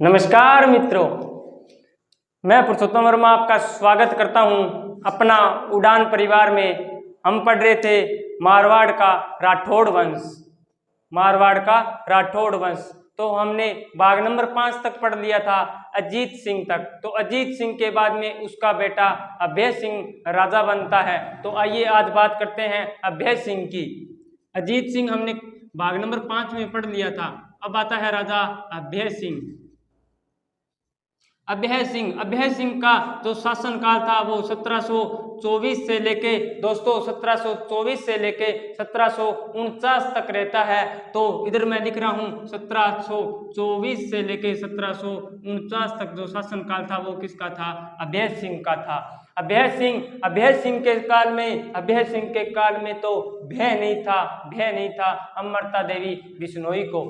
नमस्कार मित्रों, मैं पुरुषोत्तम वर्मा आपका स्वागत करता हूं अपना उड़ान परिवार में। हम पढ़ रहे थे मारवाड़ का राठौड़ वंश। मारवाड़ का राठौड़ वंश तो हमने भाग नंबर 5 तक पढ़ लिया था, अजीत सिंह तक। तो अजीत सिंह के बाद में उसका बेटा अभय सिंह राजा बनता है। तो आइए आज बात करते हैं अभय सिंह की। अजीत सिंह हमने भाग नंबर 5 में पढ़ लिया था। अब आता है राजा अभय सिंह। अभय सिंह का जो शासनकाल था वो 1724 से लेके 1724 से लेके 1749 तक रहता है। तो इधर मैं लिख रहा हूँ 1724 से लेके 1749 तक जो शासनकाल था वो किसका था? अभय सिंह का था। अभय सिंह के काल में तो भय नहीं था। अमृता देवी बिश्नोई को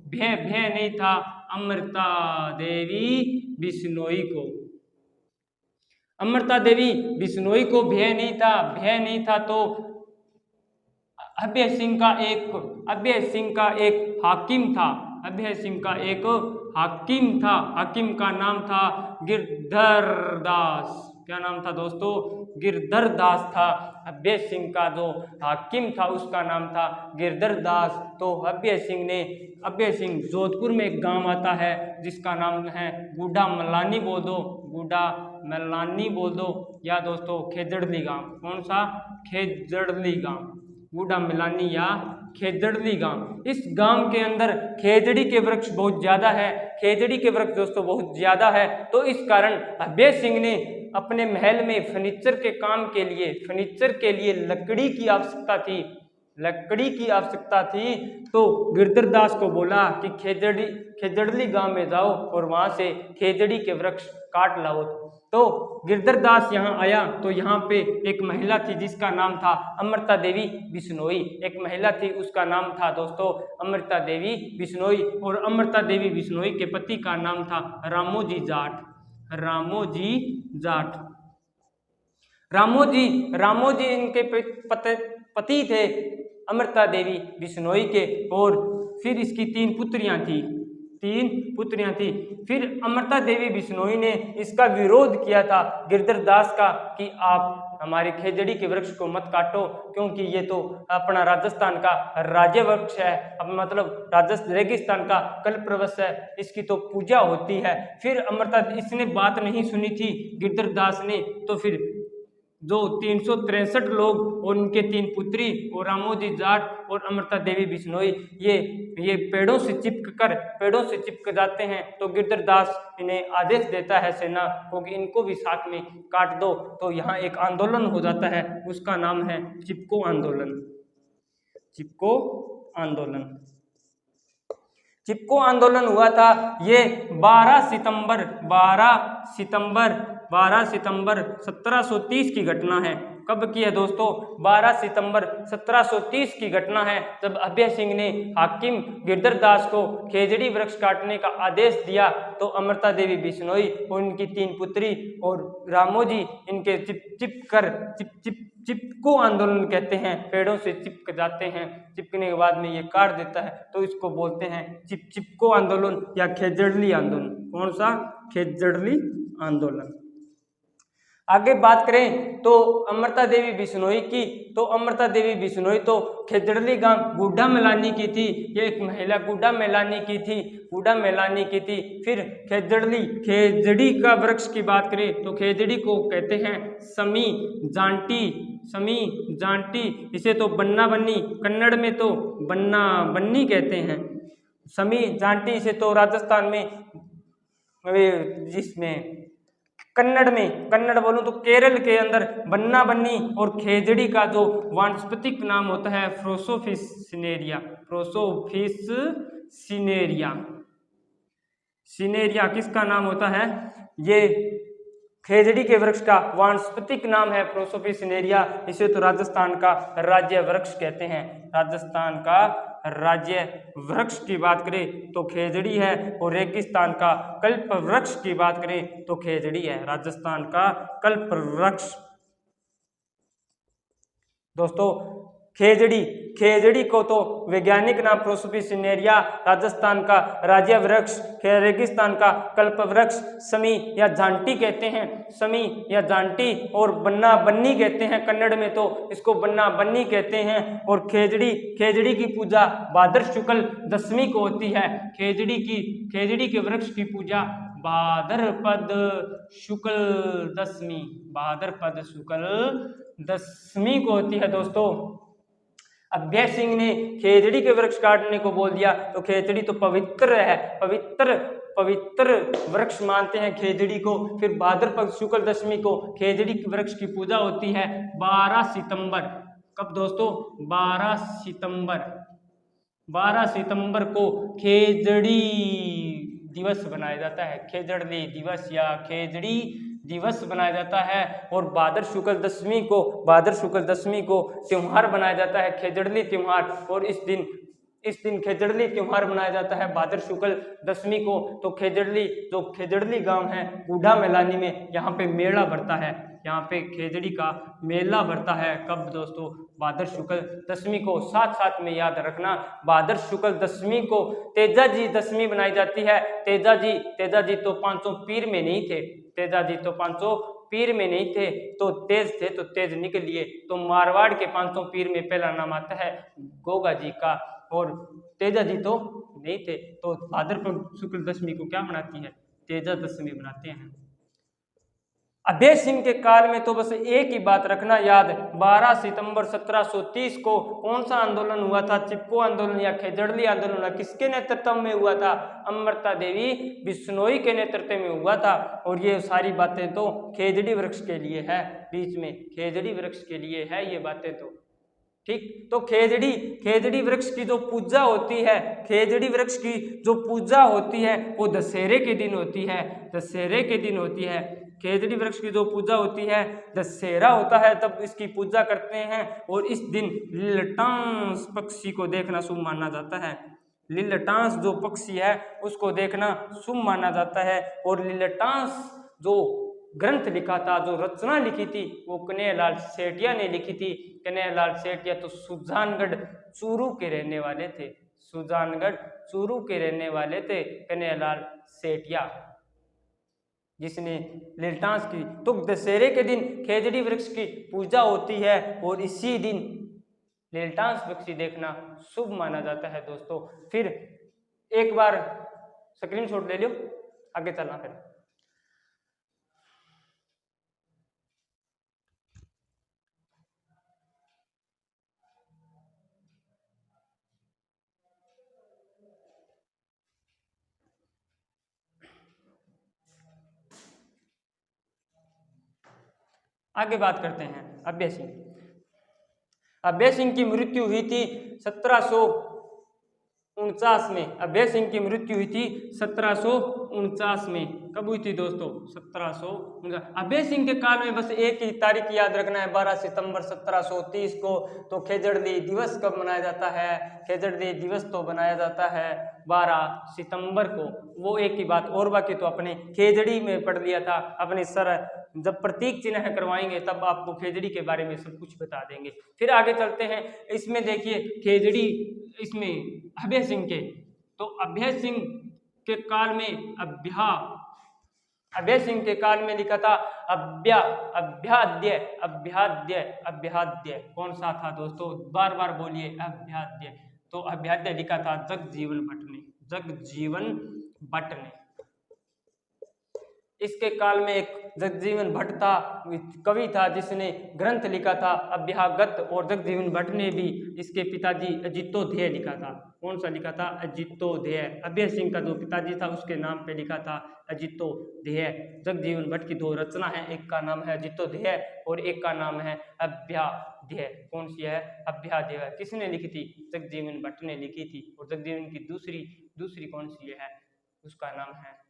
भय नहीं था। अमृता देवी बिश्नोई को भय नहीं था। तो अभय सिंह का एक हाकिम था। नाम था गिरधर दास। क्या नाम था दोस्तों? गिरधर दास था। अभय सिंह का जो हाकिम था उसका नाम था गिरधर दास। तो अभय सिंह जोधपुर में एक गांव आता है जिसका नाम है गुडा मलानी बोल दो या दोस्तों खेजड़ली गांव। कौन सा? खेजड़ली गांव। गुडा मिलानी या खेजड़ली गांव। इस गांव के अंदर खेजड़ी के वृक्ष बहुत ज्यादा है। तो इस कारण अभय सिंह ने अपने महल में फर्नीचर के लिए लकड़ी की आवश्यकता थी। तो गिरधर दास को बोला कि खेजड़ली गांव में जाओ और वहां से खेजड़ी के वृक्ष काट लाओ। तो गिरधर दास यहाँ आया तो यहाँ पे एक महिला थी जिसका नाम था अमृता देवी बिश्नोई। उसका नाम था दोस्तों अमृता देवी बिश्नोई। और अमृता देवी बिश्नोई के पति का नाम था रामोजी जाट। इनके पति थे अमृता देवी बिश्नोई के। और फिर इसकी तीन पुत्रियां थी। फिर अमृता देवी बिश्नोई ने इसका विरोध किया था गिरधर दास का कि आप हमारे खेजड़ी के वृक्ष को मत काटो, क्योंकि ये तो अपना राजस्थान का राज्य वृक्ष है, अब मतलब रेगिस्तान का कल्पवृक्ष है, इसकी तो पूजा होती है। फिर इसने बात नहीं सुनी थी गिरधर दास ने। तो फिर जो 363 लोग और उनके तीन पुत्री और रामोजी जाट और अमृता देवी बिश्नोई ये पेड़ों से चिपक जाते हैं। तो गिरधर दास इन्हें आदेश देता है सेना को कि इनको भी साथ में काट दो। तो यहाँ एक आंदोलन हो जाता है, उसका नाम है चिपको आंदोलन हुआ था। ये 12 सितंबर 1730 की घटना है। कब की है दोस्तों? 12 सितंबर 1730 की घटना है, जब अभय सिंह ने हाकिम गिरधर दास को खेजड़ी वृक्ष काटने का आदेश दिया। तो अमृता देवी बिश्नोई और उनकी तीन पुत्री और रामोजी इनके चिपको आंदोलन कहते हैं, पेड़ों से चिपक जाते हैं। चिपकने के बाद में ये काट देता है, तो इसको बोलते हैं चिपको आंदोलन या खेजड़ली आंदोलन। कौन सा? खेजड़ली आंदोलन। आगे बात करें तो अमृता देवी बिश्नोई की, तो अमृता देवी बिश्नोई तो खेजड़ली गांव गुड्डा मेलानी की थी। ये एक महिला गुड्डा मेलानी की थी। फिर खेजड़ी का वृक्ष की बात करें तो खेजड़ी को कहते हैं समी जांटी। इसे तो बन्ना बन्नी, कन्नड़ में तो बन्ना बन्नी कहते हैं। समी जांटी इसे तो राजस्थान में जिसमें कन्नड़ बोलूं तो केरल के अंदर बन्ना बन्नी। और खेजड़ी का जो वानस्पतिक नाम होता है प्रोसोफिस सिनेरिया किसका नाम होता है? ये खेजड़ी के वृक्ष का वानस्पतिक नाम है प्रोसोफिस सिनेरिया। इसे तो राजस्थान का राज्य वृक्ष कहते हैं। राजस्थान का राज्य वृक्ष की बात करें तो खेजड़ी है, और रेगिस्तान का कल्प वृक्ष की बात करें तो खेजड़ी है। राजस्थान का कल्प वृक्ष दोस्तों खेजड़ी खेजड़ी को तो वैज्ञानिक नाम प्रोसोपिसिनेरिया, राजस्थान का राज्य वृक्ष, रेगिस्तान का कल्प वृक्ष, समी या जांटी कहते हैं, समी या जांटी, और बन्ना बन्नी कहते हैं कन्नड़ में, तो इसको बन्ना बन्नी कहते हैं। और खेजड़ी की पूजा भाद्र शुक्ल दशमी को होती है। खेजड़ी के वृक्ष की पूजा भाद्रपद शुक्ल दशमी, भाद्रपद शुक्ल दशमी को होती है दोस्तों। अभय सिंह ने खेजड़ी के वृक्ष काटने को बोल दिया, तो खेजड़ी तो पवित्र है, पवित्र वृक्ष मानते हैं खेजड़ी को। फिर भाद्रपद शुक्ल दशमी को खेजड़ी के वृक्ष की पूजा होती है 12 सितंबर। कब दोस्तों? 12 सितंबर को खेजड़ी दिवस बनाया जाता है, खेजड़ी दिवस या खेजड़ी दिवस बनाया जाता है। और भाद्र शुक्ल दशमी को त्योहार बनाया जाता है, खेजड़ी त्योहार। और इस दिन खेजड़ी त्योहार मनाया जाता है भाद्र शुक्ल दशमी को। तो खेजड़ी गांव है बूढ़ा मैलानी में, यहाँ पे मेला भरता है, यहाँ पे खेजड़ी का मेला भरता है। कब दोस्तों? भाद्र शुक्ल दशमी को। साथ में याद रखना, भाद्र शुक्ल दशमी को तेजाजी दशमी बनाई जाती है। तेजाजी तो 500 पीर में नहीं थे, तेजाजी तो 500 पीर में नहीं थे, तो तेज थे, तो तेज निकलिए। तो मारवाड़ के 500 पीर में पहला नाम आता है गोगा जी का, और तेजा जी तो नहीं थे। तो भाद्रपद शुक्ल दशमी को क्या मनाती है? तेजा दशमी मनाते हैं। अभय सिंह के काल में तो बस एक ही बात रखना याद, 12 सितंबर 1730 को कौन सा आंदोलन हुआ था? चिपको आंदोलन या खेजड़ी आंदोलन किसके नेतृत्व में हुआ था? अमृता देवी बिश्नोई के नेतृत्व में हुआ था। और ये सारी बातें तो खेजड़ी वृक्ष के लिए है, बीच में खेजड़ी वृक्ष के लिए है ये बातें तो, ठीक। तो खेजड़ी वृक्ष की जो पूजा होती है, खेजड़ी वृक्ष की जो पूजा होती है वो दशहरे के दिन होती है, दशहरे के दिन होती है। खेजड़ी वृक्ष की जो पूजा होती है, दशहरा होता है तब इसकी पूजा करते हैं। और इस दिन लीलटांस पक्षी को देखना शुभ माना जाता है, लीलटांस जो पक्षी है उसको देखना शुभ माना जाता है। और लीलटांस जो ग्रंथ लिखा था, जो रचना लिखी थी, वो कन्हैयालाल सेठिया ने लिखी थी। कन्हैयालाल सेठिया तो सुजानगढ़ चूरू के रहने वाले थे, सुजानगढ़ चूरू के रहने वाले थे कन्हैयालाल सेठिया, जिसने लीलटांस की। तो दशहरे के दिन खेजड़ी वृक्ष की पूजा होती है और इसी दिन लीलटांस पक्षी देखना शुभ माना जाता है दोस्तों। फिर एक बार स्क्रीनशॉट ले लो, आगे चलना फिर। आगे बात करते हैं अभय सिंह। अभय सिंह की मृत्यु हुई थी 1749 में। अभय सिंह की मृत्यु हुई थी 1749 में। कब हुई थी दोस्तों? 1749। अभय सिंह के काल में बस एक ही तारीख याद रखना है, 12 सितंबर 1730 को। तो खेजड़ी दिवस कब मनाया जाता है? खेजड़ी दिवस तो बनाया जाता है 12 सितंबर को। वो एक ही बात, और बाकी तो अपने खेजड़ी में पढ़ लिया था। अपने सर जब प्रतीक चिन्ह करवाएंगे तब आपको खेजड़ी के बारे में सब कुछ बता देंगे। फिर आगे चलते हैं। इसमें देखिए खेजड़ी, इसमें अभय सिंह के, तो अभय सिंह के काल में अभय सिंह के काल में लिखा था अभ्याद्य। कौन सा था दोस्तों? बार बार बोलिए, अभ्याद्य। तो अभ्याद्य लिखा था जगजीवन भट्ट ने। इसके काल में एक जगजीवन भट्ट था, कवि था, जिसने ग्रंथ लिखा था अभ्यागत। और जगजीवन भट्ट ने भी इसके पिताजी अजितोध्यय लिखा था। कौन सा लिखा था? अजितोध्यय। अभय सिंह का जो पिताजी था उसके नाम पे लिखा था अजितोध्यय। जगजीवन भट्ट की दो रचना है, एक का नाम है अजितोध्यय और एक का नाम है अभ्याध्यय। कौन सी है? अभ्याध्यय। किसने लिखी थी? जगजीवन भट्ट ने लिखी थी। और जगजीवन की दूसरी कौन सी है? उसका नाम है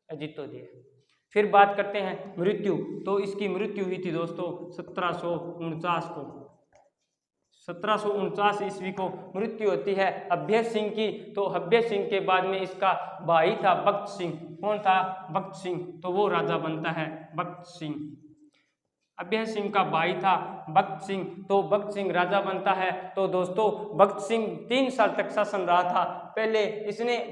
अजितोध्यय। फिर बात करते हैं मृत्यु। तो इसकी मृत्यु हुई थी दोस्तों 1749 को। 1749 ईस्वी को मृत्यु होती है अभय सिंह की। तो अभय सिंह के बाद में इसका भाई था बख्त सिंह। कौन था? बख्त सिंह। तो वो राजा बनता है बख्त सिंह। अभय सिंह का भाई था भगत सिंह, तो भगत सिंह राजा बनता है। तो दोस्तों भगत सिंह 3 साल तक शासन रहा था। पहले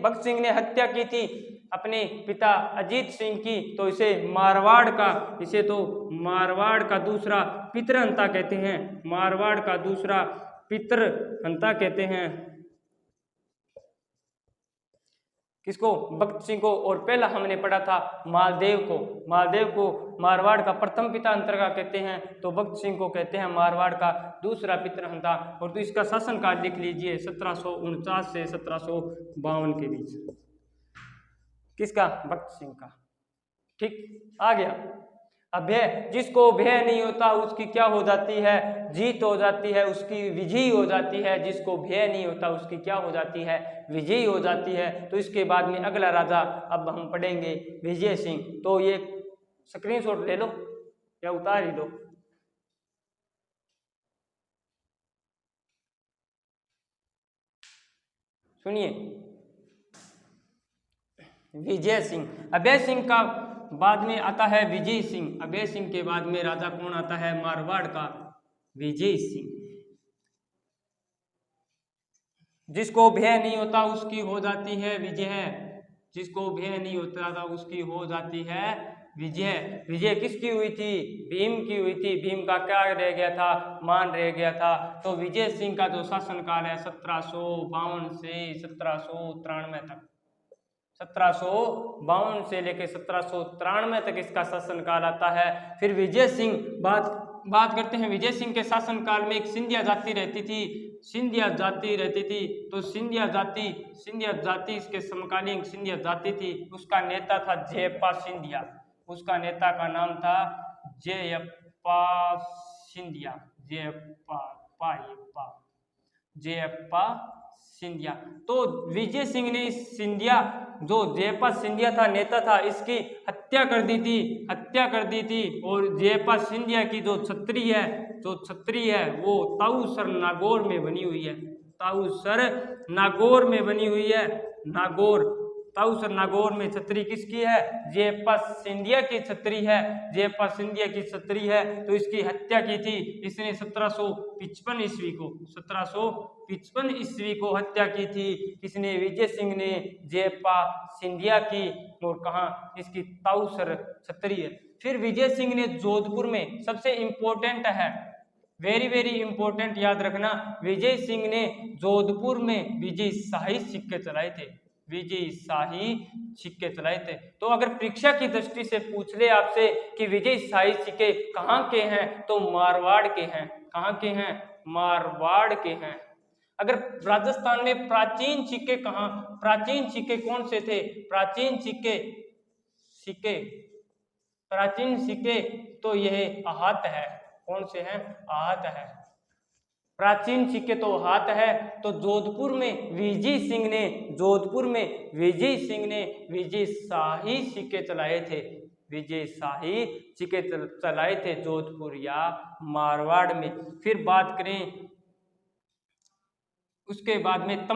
भगत सिंह ने हत्या की थी अपने पिता अजीत सिंह की, तो इसे मारवाड़ का दूसरा पितृहंता कहते हैं। मारवाड़ का दूसरा पितृहंता कहते हैं किसको? भगत सिंह को। और पहला हमने पढ़ा था मालदेव को मारवाड़ का प्रथम पिता अंतर्गत कहते हैं, तो भगत सिंह को कहते हैं मारवाड़ का दूसरा पितृहंता। और तो इसका शासनकाल लिख लीजिए 1749 से 1752 के बीच। किसका? भगत सिंह का। ठीक, आ गया। अभय, जिसको भय नहीं होता उसकी क्या हो जाती है? जीत हो जाती है, उसकी विजय हो जाती है। जिसको भय नहीं होता उसकी क्या हो जाती है? विजय हो जाती है। तो इसके बाद में अगला राजा अब हम पढ़ेंगे विजय सिंह। तो ये स्क्रीनशॉट ले लो या उतार ही लो। सुनिए, विजय सिंह। अभय सिंह का बाद में आता है विजय सिंह। अभय सिंह के बाद में राजा कौन आता है? मारवाड़ का विजय सिंह। जिसको भय नहीं होता उसकी हो जाती है विजय। जिसको भय नहीं होता था उसकी हो जाती है विजय। विजय किसकी हुई थी? भीम की हुई थी। भीम का क्या रह गया था? मान रह गया था। तो विजय सिंह का जो शासनकाल है 1752 से 1793 तक, 1752 से लेकर 1793 तक इसका शासनकाल आता है। फिर विजय सिंह बात करते हैं। विजय सिंह के शासनकाल में एक सिंधिया जाति रहती थी। तो सिंधिया जाति इसके समकालीन सिंधिया जाति थी। उसका नेता था जयप्पा सिंधिया। उसका नेता का नाम था जयप्पा सिंधिया। तो विजय सिंह ने इस सिंधिया, जो जयप्पा सिंधिया था नेता था, इसकी हत्या कर दी थी। और जयप्पा सिंधिया की जो छतरी है वो ताऊसर नागौर में बनी हुई है। ताऊसर नागौर में छतरी किसकी है? जयप्पा सिंधिया की छतरी है। तो इसकी हत्या की थी इसने 1755 ईस्वी को हत्या की थी। किसने? विजय सिंह ने जयप्पा सिंधिया की। और कहाँ? इसकी ताऊसर छतरी है। फिर विजय सिंह ने जोधपुर में, सबसे इंपॉर्टेंट है, वेरी वेरी इंपॉर्टेंट, याद रखना, विजय सिंह ने जोधपुर में विजय शाही सिक्के चलाए थे। तो अगर परीक्षा की दृष्टि से पूछ ले आपसे कि विजय शाही सिक्के कहाँ के हैं, तो मारवाड़ के हैं। कहाँ के हैं? मारवाड़ के हैं। अगर राजस्थान में प्राचीन सिक्के कौन से थे? प्राचीन सिक्के तो यह आहत है। कौन से हैं? आहत है। प्राचीन सिक्के तो आहत है। तो जोधपुर में विजय सिंह ने विजय शाही सिक्के चलाए थे जोधपुर या मारवाड़ में। फिर बात करें उसके बाद में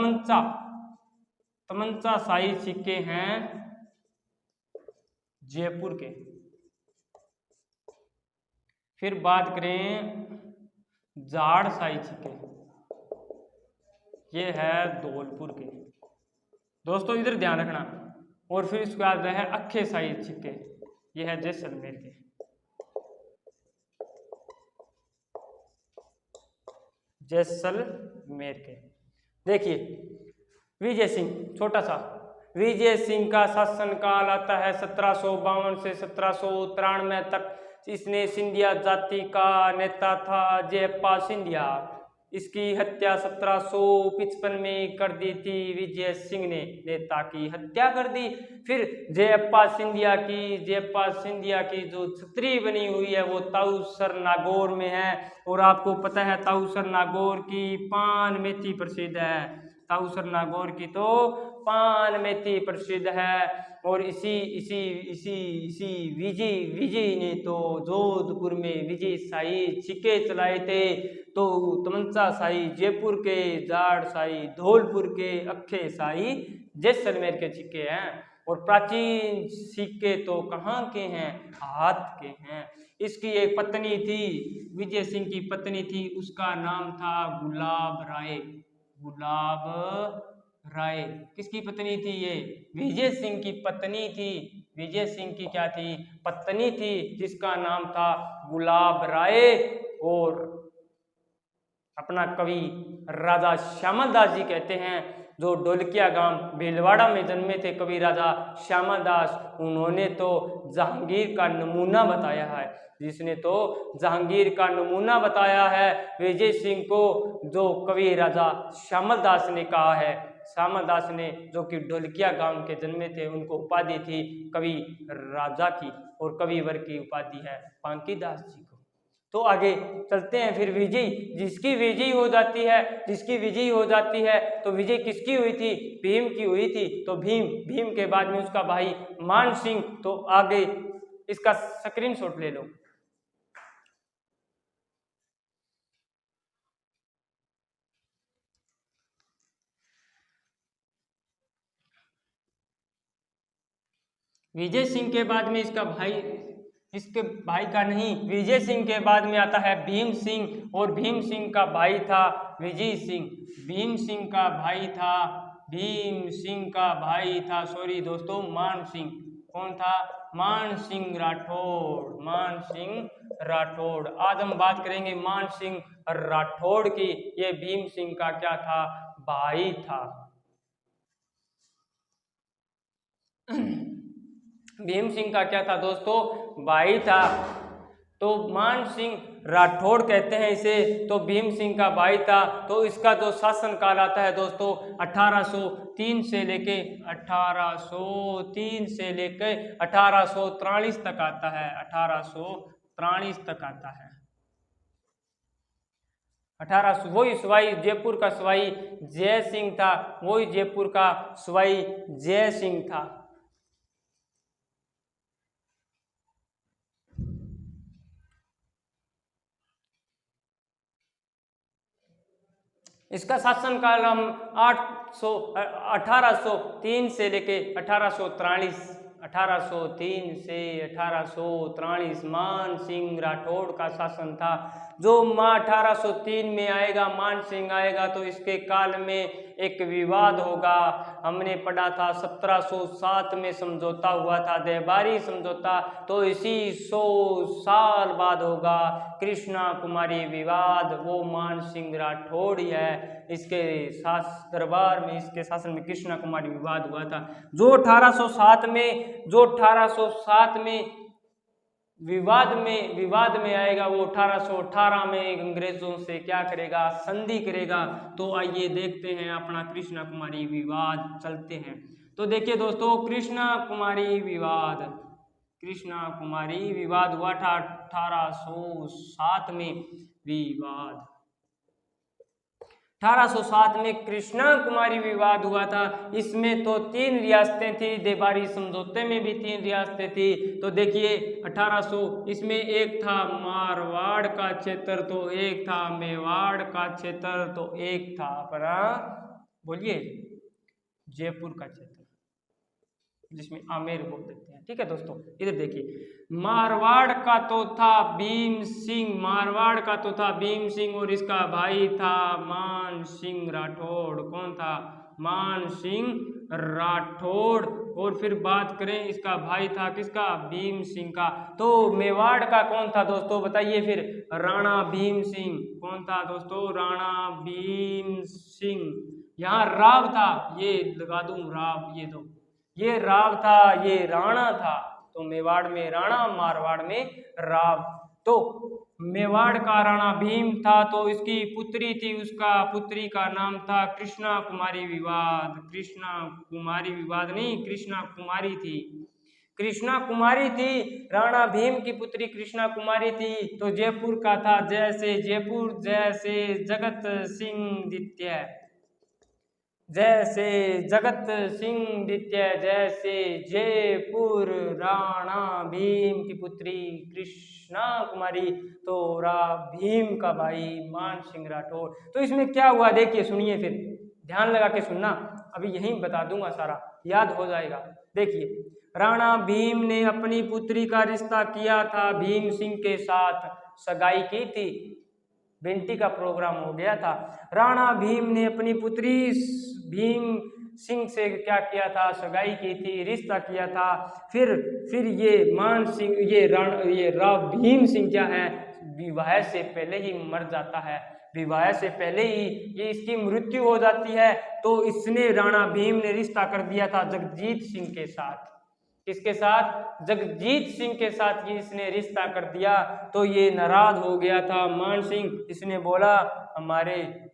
तमंचा शाही सिक्के हैं जयपुर के। फिर बात करें जाड़ शाही सिक्के, ये है धौलपुर के। दोस्तों इधर ध्यान रखना। और फिर इसके बाद है अक्खे शाही सिक्के, ये है जैसलमेर के। देखिए विजय सिंह, छोटा सा विजय सिंह का शासनकाल आता है 1752 से 1793 तक। इसने सिंधिया जाति का नेता था जयप्पा सिंधिया। इसकी हत्या 1755 में कर दी थी। विजय सिंह ने नेता की हत्या कर दी। फिर जयप्पा सिंधिया की जो छतरी बनी हुई है वो ताऊसर नागौर में है। और आपको पता है ताऊसर नागौर की पान मेथी प्रसिद्ध है। ताऊसर नागौर की तो पान मेथी प्रसिद्ध है। और इसी विजय ने तो जोधपुर में विजय शाही सिक्के चलाए थे। तो तमंचा शाही जयपुर के, जाड़ शाही धौलपुर के, अक्खे शाही जैसलमेर के सिक्के हैं। और प्राचीन सिक्के तो कहाँ के हैं, हाथ के हैं। इसकी एक पत्नी थी, विजय सिंह की पत्नी थी, उसका नाम था गुलाब राय। गुलाब राय किसकी पत्नी थी, ये विजय सिंह की पत्नी थी। विजय सिंह की क्या थी, पत्नी थी, जिसका नाम था गुलाब राय। और अपना कवि राजा श्यामल दास जी कहते हैं, जो ढोलकिया गांव भीलवाड़ा में जन्मे थे कवि राजा श्यामल दास, उन्होंने तो जहांगीर का नमूना बताया है। जिसने तो जहांगीर का नमूना बताया है विजय सिंह को, जो कवि राजा श्यामल दास ने कहा है। श्यामल दास ने, जो कि ढोलकिया गांव के जन्मे थे, उनको उपाधि थी कवि राजा की, और कविवर की उपाधि है बांकीदास जी को। तो आगे चलते हैं। फिर विजय, जिसकी विजय हो जाती है, जिसकी विजय हो जाती है, तो विजय किसकी हुई थी, भीम की हुई थी। तो भीम के बाद में उसका भाई मान सिंह। तो आगे इसका स्क्रीनशॉट ले लो। विजय सिंह के बाद में इसका भाई, इसके भाई का नहीं, विजय सिंह के बाद में आता है भीम सिंह, और भीम सिंह का भाई था विजय सिंह। भीम सिंह का भाई था, भीम सिंह का भाई था, सॉरी दोस्तों, मान सिंह। कौन था, मान सिंह राठौड़। मान सिंह राठौड़। आज हम बात करेंगे मान सिंह राठौड़ की। ये भीम सिंह का क्या था, भाई था। भीम सिंह का क्या था दोस्तों, भाई था। तो मान सिंह राठौड़ कहते हैं इसे। तो भीम सिंह का भाई था। तो इसका जो शासन काल आता है दोस्तों, 1803 से लेके 1803 से लेके 1843 तक आता है। 1843 तक आता है। 1800, वही सवाई जयपुर का सवाई जय सिंह था। वही जयपुर का सवाई जय सिंह था। इसका शासनकाल हम 1803 से लेके 1843, 1803 से 1843 मान सिंह राठौड़ का शासन था। जो 1803 में आएगा, मान सिंह आएगा, तो इसके काल में एक विवाद होगा। हमने पढ़ा था 1707 में समझौता हुआ था, देबारी समझौता। तो इसी 100 साल बाद होगा कृष्णा कुमारी विवाद। वो मान सिंह राठौड़ ही है। इसके दरबार में, इसके शासन में कृष्णा कुमारी विवाद हुआ था। जो 1807 में विवाद में आएगा, वो 1818 में अंग्रेजों से क्या करेगा, संधि करेगा। तो आइए देखते हैं अपना कृष्णा कुमारी विवाद, चलते हैं। तो देखिए दोस्तों, कृष्णा कुमारी विवाद हुआ था 1807 में। विवाद 1807 में कृष्णा कुमारी विवाद हुआ था। इसमें तो 3 रियासतें थी, देबारी समझौते में भी 3 रियासतें थी। तो देखिए 1800, इसमें एक था मारवाड़ का क्षेत्र, तो एक था मेवाड़ का क्षेत्र, तो एक था अपना, बोलिए, जयपुर का क्षेत्र, जिसमें आमेर बोल देते हैं। ठीक है दोस्तों, इधर देखिए, मारवाड़ का तो था भीम सिंह, और इसका भाई था मान सिंह राठौड़। कौन था, मान सिंह राठौड़। और फिर बात करें, इसका भाई था किसका, भीम सिंह का। तो मेवाड़ का कौन था दोस्तों, बताइए फिर, राणा भीम सिंह। कौन था दोस्तों, राणा भीम सिंह। यहाँ राव था, ये लगा दूं राव, ये राव था, ये राणा था। तो मेवाड़ में राणा, मारवाड़ में राव। तो मेवाड़ का राणा भीम था, तो इसकी पुत्री थी, उसका पुत्री का नाम था कृष्णा कुमारी विवाद। कृष्णा कुमारी विवाद नहीं, कृष्णा कुमारी थी। कृष्णा कुमारी थी, राणा भीम की पुत्री कृष्णा कुमारी थी। तो जयपुर का था जैसे जयपुर, जैसे जगत सिंह द्वितीय, जैसे जगत सिंह द्वितीय, जैसे जयपुर, राणा भीम की पुत्री कृष्णा कुमारी, तो भीम का भाई मान सिंह राठौड़। तो इसमें क्या हुआ, देखिए, सुनिए, फिर ध्यान लगा के सुनना, अभी यहीं बता दूंगा, सारा याद हो जाएगा। देखिए, राणा भीम ने अपनी पुत्री का रिश्ता किया था भीम सिंह के साथ, सगाई की थी, बेंटी का प्रोग्राम हो गया था। राणा भीम ने अपनी पुत्री भीम सिंह से क्या किया था, सगाई की थी, रिश्ता किया था। फिर ये मान सिंह, ये राव भीम सिंह क्या है, विवाह से पहले ही मर जाता है, विवाह से पहले ही ये इसकी मृत्यु हो जाती है। तो इसने, राणा भीम ने रिश्ता कर दिया था जगजीत सिंह के साथ। किसके साथ? जगजीत सिंह के साथ ये इसने रिश्ता कर दिया। तो ये नाराज हो गया था मान सिंह, इसने बोला हमारे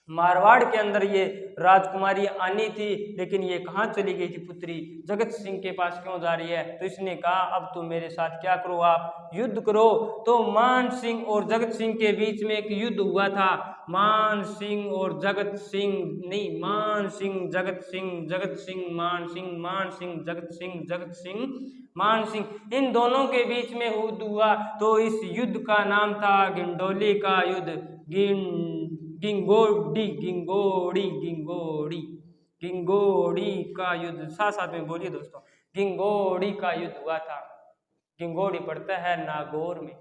मारवाड़ के अंदर ये राजकुमारी आनी थी, लेकिन ये कहाँ चली गई थी पुत्री, जगत सिंह के पास क्यों जा रही है? तो इसने कहा अब तुम मेरे साथ क्या करो, आप युद्ध करो। तो मान सिंह और जगत सिंह के बीच में एक युद्ध हुआ था। मान सिंह और जगत सिंह, नहीं, मान सिंह जगत सिंह, जगत सिंह मान सिंह, मान सिंह जगत सिंह, जगत सिंह मान सिंह, इन दोनों के बीच में युद्ध हुआ। तो इस युद्ध का नाम था गिंडोली का युद्ध, गिंगोड़ी गिंगोड़ी गिंगोड़ी गिंगोड़ी का युद्ध, साथ साथ में बोलिए दोस्तों, गिंगोड़ी का युद्ध हुआ था। गिंगोड़ी पड़ता है नागौर में,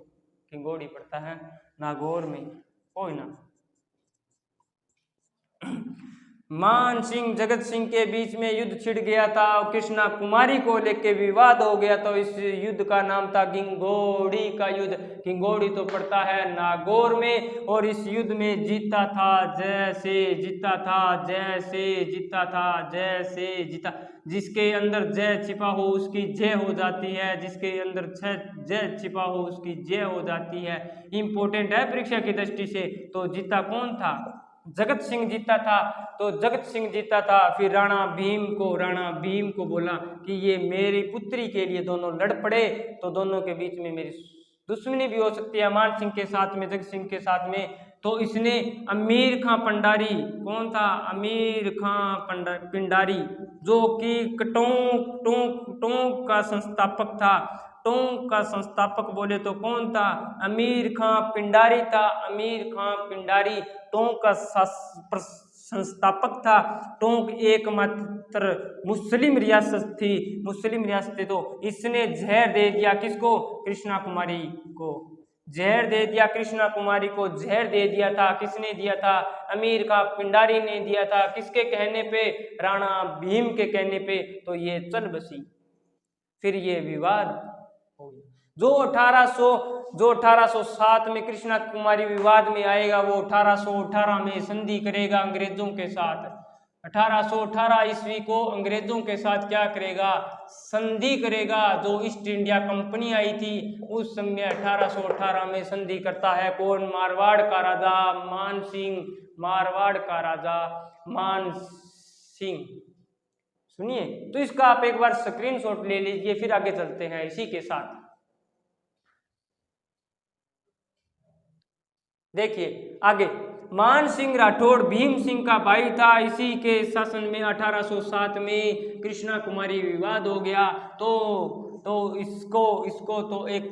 गिंगोड़ी पड़ता है नागौर में, कोई ना। मान सिंह जगत सिंह के बीच में युद्ध छिड़ गया था और कृष्णा कुमारी को लेके विवाद हो गया। तो इस युद्ध का नाम था गिंगोड़ी का युद्ध। गिंगोड़ी तो पड़ता है नागौर में, और इस युद्ध में जीता था जैसे जीता था, जैसे जीता था, जैसे जीता। जिसके अंदर जय छिपा हो उसकी जय हो जाती है, जिसके अंदर जय छिपा हो उसकी जय हो जाती है। इंपॉर्टेंट है परीक्षा की दृष्टि से। तो जीता कौन था? जगत सिंह जीता था। तो जगत सिंह जीता था। फिर राणा भीम को बोला कि ये मेरी पुत्री के लिए दोनों लड़ पड़े, तो दोनों के बीच में मेरी दुश्मनी भी हो सकती है, मान सिंह के साथ में, जगत सिंह के साथ में। तो इसने अमीर खां पंडारी, कौन था? अमीर खां पिंडारी, जो कि टोंक का संस्थापक था। टोंक का संस्थापक बोले तो कौन था? अमीर खां पिंडारी था। अमीर खां पिंडारी टोंक का संस्थापक था। टोंक एकमात्र मुस्लिम रियासत थी, मुस्लिम रियासत थी। तो इसने जहर दे दिया किसको? कृष्णा कुमारी को जहर दे दिया, कृष्णा कुमारी को जहर दे दिया था। किसने दिया था? अमीर खां पिंडारी ने दिया था। किसके कहने पे? राणा भीम के कहने पे। तो ये चल बसी, फिर ये विवाद हो गया। जो 1807 में कृष्णा कुमारी विवाद में आएगा, वो 1818 में संधि करेगा अंग्रेजों के साथ। 1818 ईस्वी को अंग्रेजों के साथ क्या करेगा? संधि करेगा। जो ईस्ट इंडिया कंपनी आई थी उस समय 1818 में संधि करता है। कौन? मारवाड़ का राजा मान सिंह, मारवाड़ का राजा मान सिंह। सुनिए, तो इसका आप एक बार स्क्रीनशॉट ले लीजिए, फिर आगे चलते हैं इसी के साथ। देखिए आगे, मान सिंह राठौड़ भीम सिंह का भाई था। इसी के शासन में 1807 में कृष्णा कुमारी विवाद हो गया। तो इसको तो एक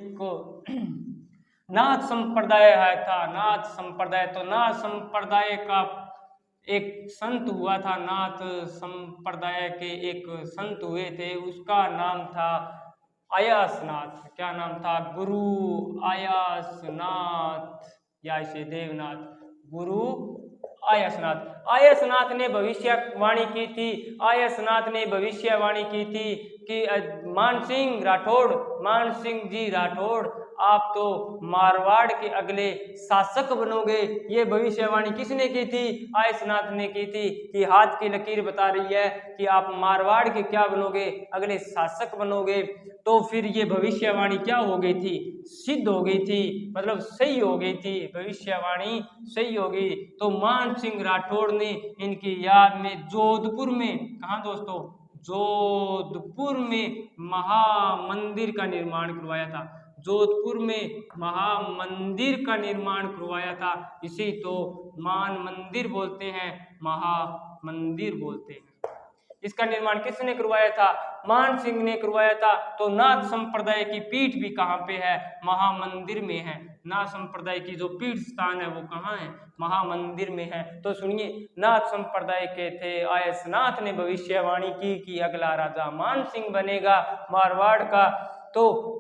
नाथ संप्रदाय है था, नाथ संप्रदाय। तो नाथ संप्रदाय का एक संत हुआ था, नाथ संप्रदाय के एक संत हुए थे, उसका नाम था आयासनाथ। क्या नाम था? गुरु आयासनाथ, या इसे देवनाथ, गुरु आयासनाथ। आयासनाथ ने भविष्यवाणी की थी, आयासनाथ ने भविष्यवाणी की थी कि मान सिंह जी राठौड़, आप तो मारवाड़ के अगले शासक बनोगे। ये भविष्यवाणी किसने की थी? आयसनाथ ने की थी, कि हाथ की लकीर बता रही है कि आप मारवाड़ के क्या बनोगे? अगले शासक बनोगे। तो फिर ये भविष्यवाणी क्या हो गई थी? सिद्ध हो गई थी, मतलब सही हो गई थी, भविष्यवाणी सही हो गई। तो मान सिंह राठौड़ ने इनकी याद में जोधपुर में, कहाँ दोस्तों? जोधपुर में महामंदिर का निर्माण करवाया था। जोधपुर में महामंदिर का निर्माण करवाया था। इसी तो मान मंदिर बोलते हैं, महामंदिर बोलते हैं। इसका निर्माण किसने करवाया था? मान सिंह ने करवाया था। तो नाथ संप्रदाय की पीठ भी कहाँ पे है? महामंदिर में है। नाथ संप्रदाय की जो पीठ स्थान है वो कहाँ है? महामंदिर में है। तो सुनिए, नाथ संप्रदाय के थे आयसनाथ ने भविष्यवाणी की कि अगला राजा मान सिंह बनेगा मारवाड़ का। तो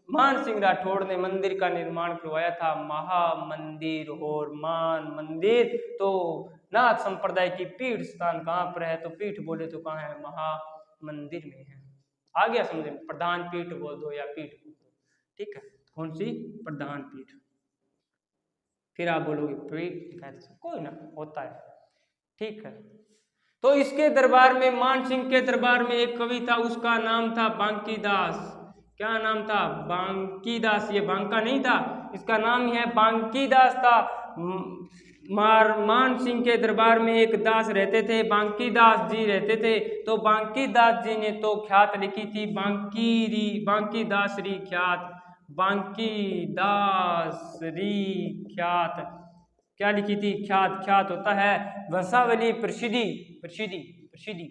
मान सिंह राठौड़ ने मंदिर का निर्माण करवाया था, महामंदिर और मान मंदिर। तो नाथ संप्रदाय की पीठ स्थान कहाँ पर है? तो पीठ बोले तो कहाँ है? महामंदिर में है। आ गया समझे? प्रधान पीठ बोल दो या पीठ बोल दो, ठीक है। कौन सी? प्रधान पीठ। फिर आप बोलोगे पीठ, कोई ना, होता है, ठीक है। तो इसके दरबार में, मान सिंह के दरबार में एक कवि था, उसका नाम था बांकीदास। क्या नाम था? बांकीदास। ये बांका नहीं था, इसका नाम ही है बांकीदास था। मान सिंह के दरबार में एक दास रहते थे, बांकीदास जी रहते थे। तो बांकीदास जी ने तो ख्यात लिखी थी, बांकीदासरी ख्यात, बांकीदासरी ख्यात। क्या लिखी थी? ख्यात। ख्यात होता है वंशावली, प्रसिद्धि, प्रसिद्धि, प्रसिद्धि,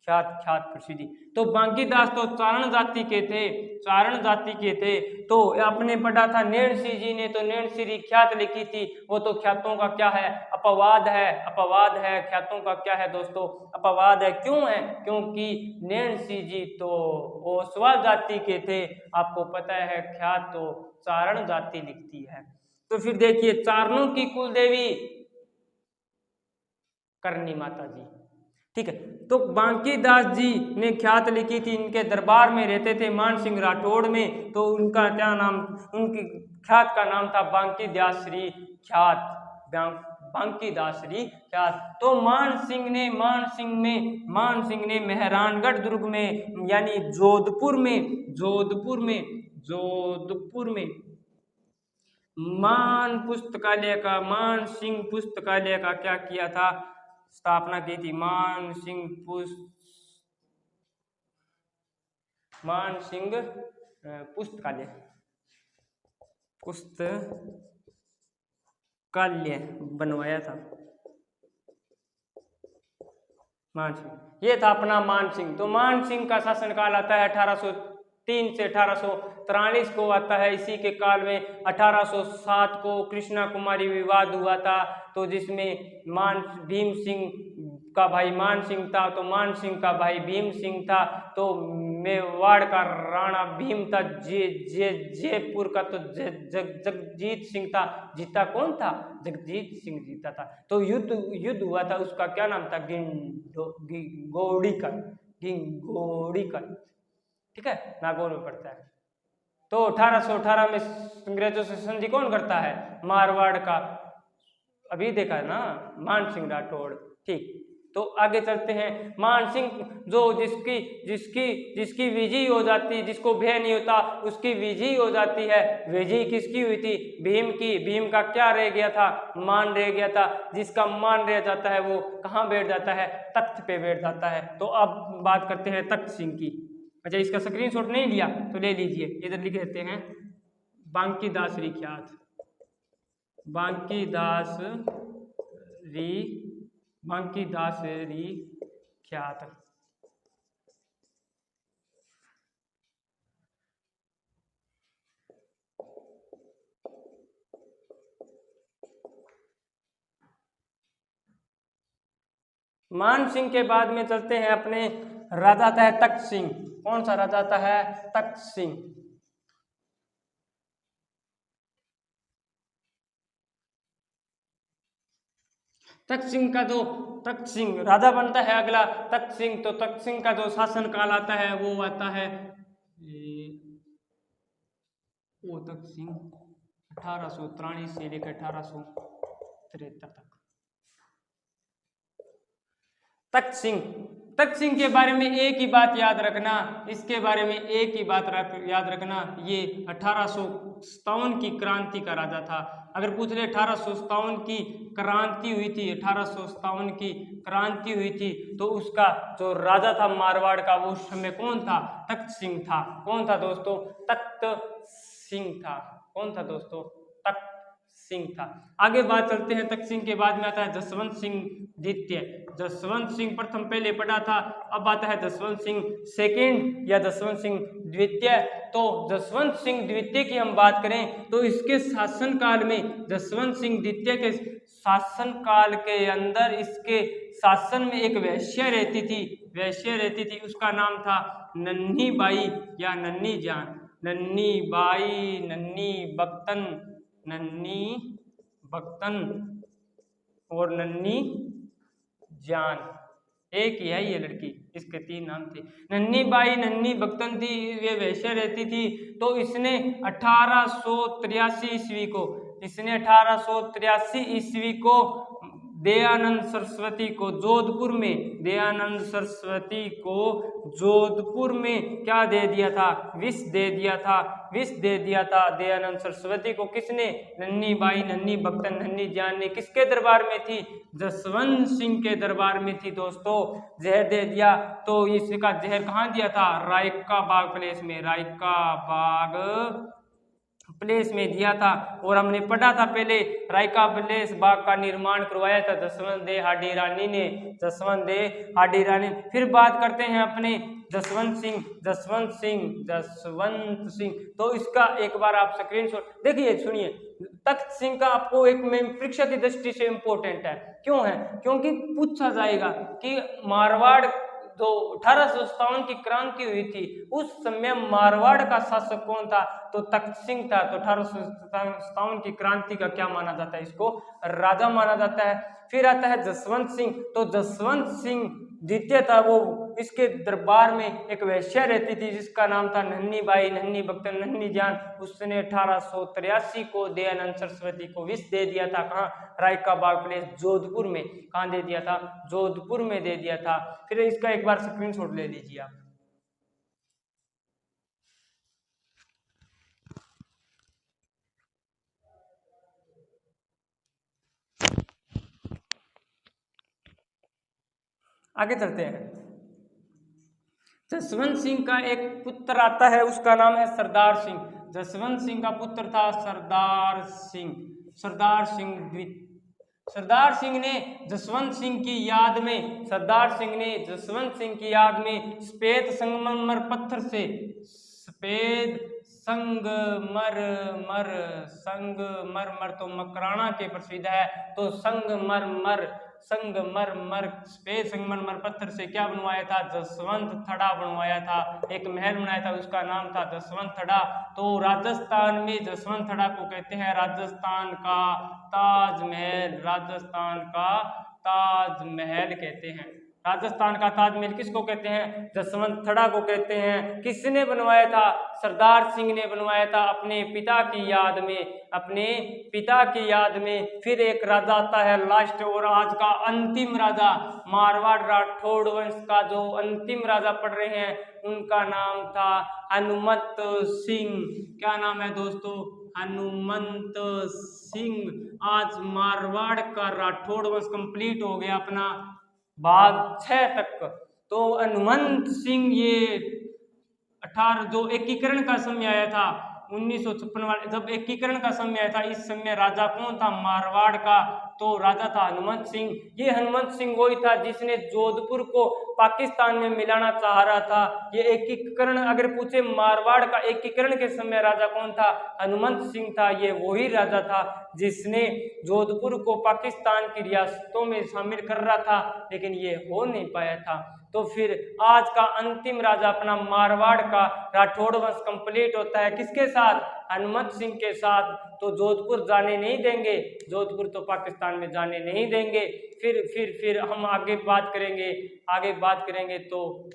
ख्यात, ख्यात, प्रसिद्धि। तो बांकीदास तो चारण जाति के थे, चारण जाति के थे। तो आपने पढ़ा था नैणसी जी ने तो नैणसी ख्यात लिखी थी। वो तो ख्यातों का क्या है? अपवाद है, अपवाद है। ख्यातों का क्या है दोस्तों? अपवाद है। क्यों है? क्योंकि नैणसी जी तो ओसवाल जाति के थे। आपको पता है ख्यात तो चारण जाति लिखती है। तो फिर देखिए, चारणों की कुल देवी करनी माता जी, ठीक है। तो बांकीदास जी ने ख्यात लिखी थी, इनके दरबार में रहते थे मान सिंह राठौड़ में। तो उनका क्या नाम? उनकी ख्यात का नाम था बांकीदासरी ख्यात, बांकीदासरी ख्यात। तो मान सिंह ने मेहरानगढ़ दुर्ग में, यानी जोधपुर में मान सिंह पुस्तकालय का क्या किया था? स्थापना की थी। मान सिंह पुस्तकालय बनवाया था मान सिंह। ये था अपना मान सिंह। तो मान सिंह का शासनकाल आता है 1803 से 1843 को आता है। इसी के काल में 1807 को कृष्णा कुमारी विवाद हुआ था, तो जिसमें भीम सिंह का भाई मान सिंह था, तो मान सिंह का भाई भीम सिंह था। तो मेवाड़ का राणा भीम था, जयपुर का तो जगजीत सिंह था। जीता कौन था? जगजीत सिंह जीता था। तो युद्ध हुआ था, उसका क्या नाम था? गिंगोड़ीकल, ठीक है, नागौर में पड़ता है। तो 1818 में अंग्रेजों से संधि कौन करता है? मारवाड़ का, अभी देखा है ना, मान सिंह राठौड़, ठीक। तो आगे चलते हैं। मान सिंह जो जिसकी विजय हो जाती, जिसको भय नहीं होता उसकी विजय हो जाती है। विजय किसकी हुई थी? भीम की। भीम का क्या रह गया था? मान रह गया था। जिसका मान रह जाता है वो कहाँ बैठ जाता है? तख्त पे बैठ जाता है। तो अब बात करते हैं तख्त सिंह की। अच्छा, इसका स्क्रीनशॉट नहीं लिया तो ले लीजिए, इधर लिख देते हैं बांकीदासरी ख्यात, बांकीदासरी ख्यात। मान सिंह के बाद में चलते हैं अपने राजा था तख्त सिंह। कौन सा राजा था? है तख्त सिंह। तख्त सिंह राजा बनता है अगला तख्त सिंह। तो तख्त सिंह का जो शासन काल आता है वो आता है तख्त सिंह 1843 से लेकर 1873 तक। तख्त सिंह के बारे में एक ही बात याद रखना, इसके बारे में एक ही बात याद रखना, ये 1857 की क्रांति का राजा था। अगर पूछ ले 1857 की क्रांति हुई थी, 1857 की क्रांति हुई थी, तो उसका जो राजा था मारवाड़ का वो उस समय कौन था? तख्त सिंह था। कौन था दोस्तों? तख्त सिंह था। कौन था दोस्तों? तख्त सिंह था। आगे बात चलते हैं, तख्त सिंह के बाद में आता है जसवंत सिंह द्वितीय। जसवंत सिंह प्रथम पहले पढ़ा था, अब आता है जसवंत सिंह सेकंड या जसवंत सिंह द्वितीय। तो जसवंत सिंह द्वितीय की हम बात करें तो इसके शासनकाल में, जसवंत सिंह द्वितीय के शासनकाल के अंदर इसके शासन में एक वैश्य रहती थी, उसका नाम था नन्ही बाई या नन्ही जान, नन्ही बाई, नन्ही बख्तन और नन्ही जान, एक ही है ये लड़की, इसके 3 नाम थे। नन्ही बाई नन्ही बख्तन थी, ये वैश्य रहती थी। तो इसने 1883 ईस्वी को दयानंद सरस्वती को जोधपुर में क्या दे दिया था, विष दे दिया था दयानंद सरस्वती को। किसने? नन्ही बाई नन्ही बख्तन नन्ही जान ने। किसके दरबार में थी? जसवंत सिंह के दरबार में थी दोस्तों। जहर दे दिया, तो इसका जहर कहाँ दिया था? रायका बाग प्लेस में दिया था। और हमने पढ़ा था पहले, रायका प्लेस बाग का निर्माण करवाया था जसवंत दे हाडी रानी। फिर बात करते हैं अपने जसवंत सिंह। तो इसका एक बार आप स्क्रीनशॉट देखिए, सुनिए। तख्त सिंह का आपको एक परीक्षा की दृष्टि से इंपॉर्टेंट है। क्यों है? क्योंकि पूछा जाएगा कि मारवाड़ जो 1857 की क्रांति हुई थी, उस समय मारवाड़ का शासक कौन था? तो तख्त सिंह था। तो 1857 की क्रांति का क्या माना जाता है? इसको राजा माना जाता है। फिर आता है जसवंत सिंह। तो जसवंत सिंह द्वितीय था, वो इसके दरबार में एक वैश्य रहती थी जिसका नाम था नन्ही बाई नन्ही बख्तन नन्ही जान। उसने 1883 को दयानंद सरस्वती को विष दे दिया था। कहाँ? रायका बाग प्लेस जोधपुर में। कहाँ दे दिया था? जोधपुर में दे दिया था। फिर इसका एक बार स्क्रीनशॉट ले लीजिए आप। आगे चलते हैं। जसवंत सिंह का एक पुत्र आता है, उसका नाम है सरदार सिंह। जसवंत सिंह का पुत्र था सरदार सिंह ने जसवंत सिंह की याद में सफेद संगमरमर पत्थर से संगमरमर तो मकराना के प्रसिद्ध है। तो संगमरमर सफेद संगमरमर पत्थर से क्या बनवाया था? जसवंत थड़ा बनवाया था। एक महल बनाया था, उसका नाम था जसवंत थड़ा। तो राजस्थान में जसवंत थड़ा को कहते हैं राजस्थान का ताजमहल कहते हैं। राजस्थान का ताजमहल किसको कहते हैं? जसवंत थड़ा को कहते हैं। किसने बनवाया था? सरदार सिंह ने बनवाया था अपने पिता की याद में। फिर एक राजा आता है लास्ट और आज का अंतिम राजा, मारवाड़ राठौड़ वंश का जो अंतिम राजा पढ़ रहे हैं, उनका नाम था हनुमंत सिंह। क्या नाम है दोस्तों? हनुमंत सिंह। आज मारवाड़ का राठौड़ वंश कंप्लीट हो गया अपना भाग 6 तक। तो हनुमंत सिंह ये 18 जो एकीकरण का समय आया था 1956 वाले, जब एकीकरण का समय आया था, इस समय राजा कौन था मारवाड़ का? तो राजा था हनुमंत सिंह। ये हनुमंत सिंह वही था जिसने जोधपुर को पाकिस्तान में मिलाना चाह रहा था। ये एकीकरण अगर पूछे मारवाड़ का एकीकरण के समय राजा कौन था? हनुमंत सिंह था। ये वही राजा था जिसने जोधपुर को पाकिस्तान की रियासतों में शामिल कर रहा था, लेकिन ये हो नहीं पाया था। तो फिर आज का अंतिम राजा अपना मारवाड़ का राठौड़ वंश कंप्लीट होता है किसके साथ? हनुमंत सिंह के साथ। तो जोधपुर जाने नहीं देंगे, जोधपुर तो पाकिस्तान में जाने नहीं देंगे। फिर हम आगे बात करेंगे तो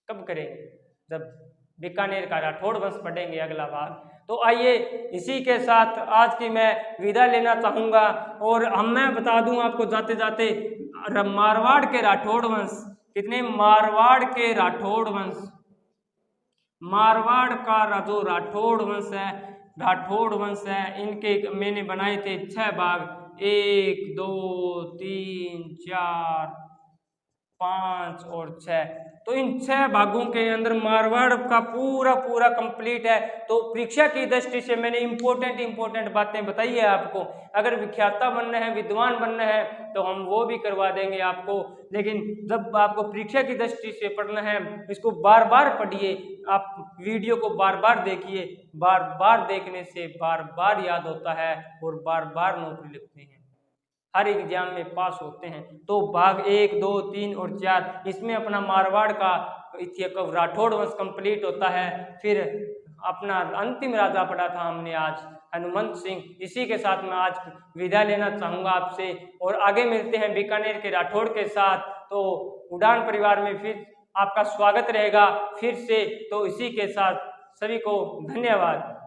कब करेंगे? जब बीकानेर का राठौड़ वंश पढ़ेंगे अगला भाग। तो आइए इसी के साथ आज की मैं विदा लेना चाहूँगा। और मैं बता दूं आपको जाते जाते, मारवाड़ के राठौड़ वंश कितने? मारवाड़ का जो राठौड़ वंश है इनके मैंने बनाए थे 6 भाग, 1 2 3 4 5 और 6, तो इन 6 भागों के अंदर मारवाड़ का पूरा पूरा कंप्लीट है। तो परीक्षा की दृष्टि से मैंने इंपॉर्टेंट बातें बताई है आपको। अगर विख्याता बनना है, विद्वान बनना है तो हम वो भी करवा देंगे आपको, लेकिन जब आपको परीक्षा की दृष्टि से पढ़ना है इसको बार बार पढ़िए, आप वीडियो को बार बार देखिए, बार बार देखने से बार बार याद होता है और बार बार नौकरी लगती है, हर एग्जाम में पास होते हैं। तो भाग 1, 2, 3 और 4 इसमें अपना मारवाड़ का इतिहास राठौड़ वंश कंप्लीट होता है। फिर अपना अंतिम राजा पढ़ा था हमने आज हनुमंत सिंह। इसी के साथ मैं आज विदा लेना चाहूँगा आपसे और आगे मिलते हैं बीकानेर के राठौड़ के साथ। तो उड़ान परिवार में फिर आपका स्वागत रहेगा फिर से। तो इसी के साथ सभी को धन्यवाद।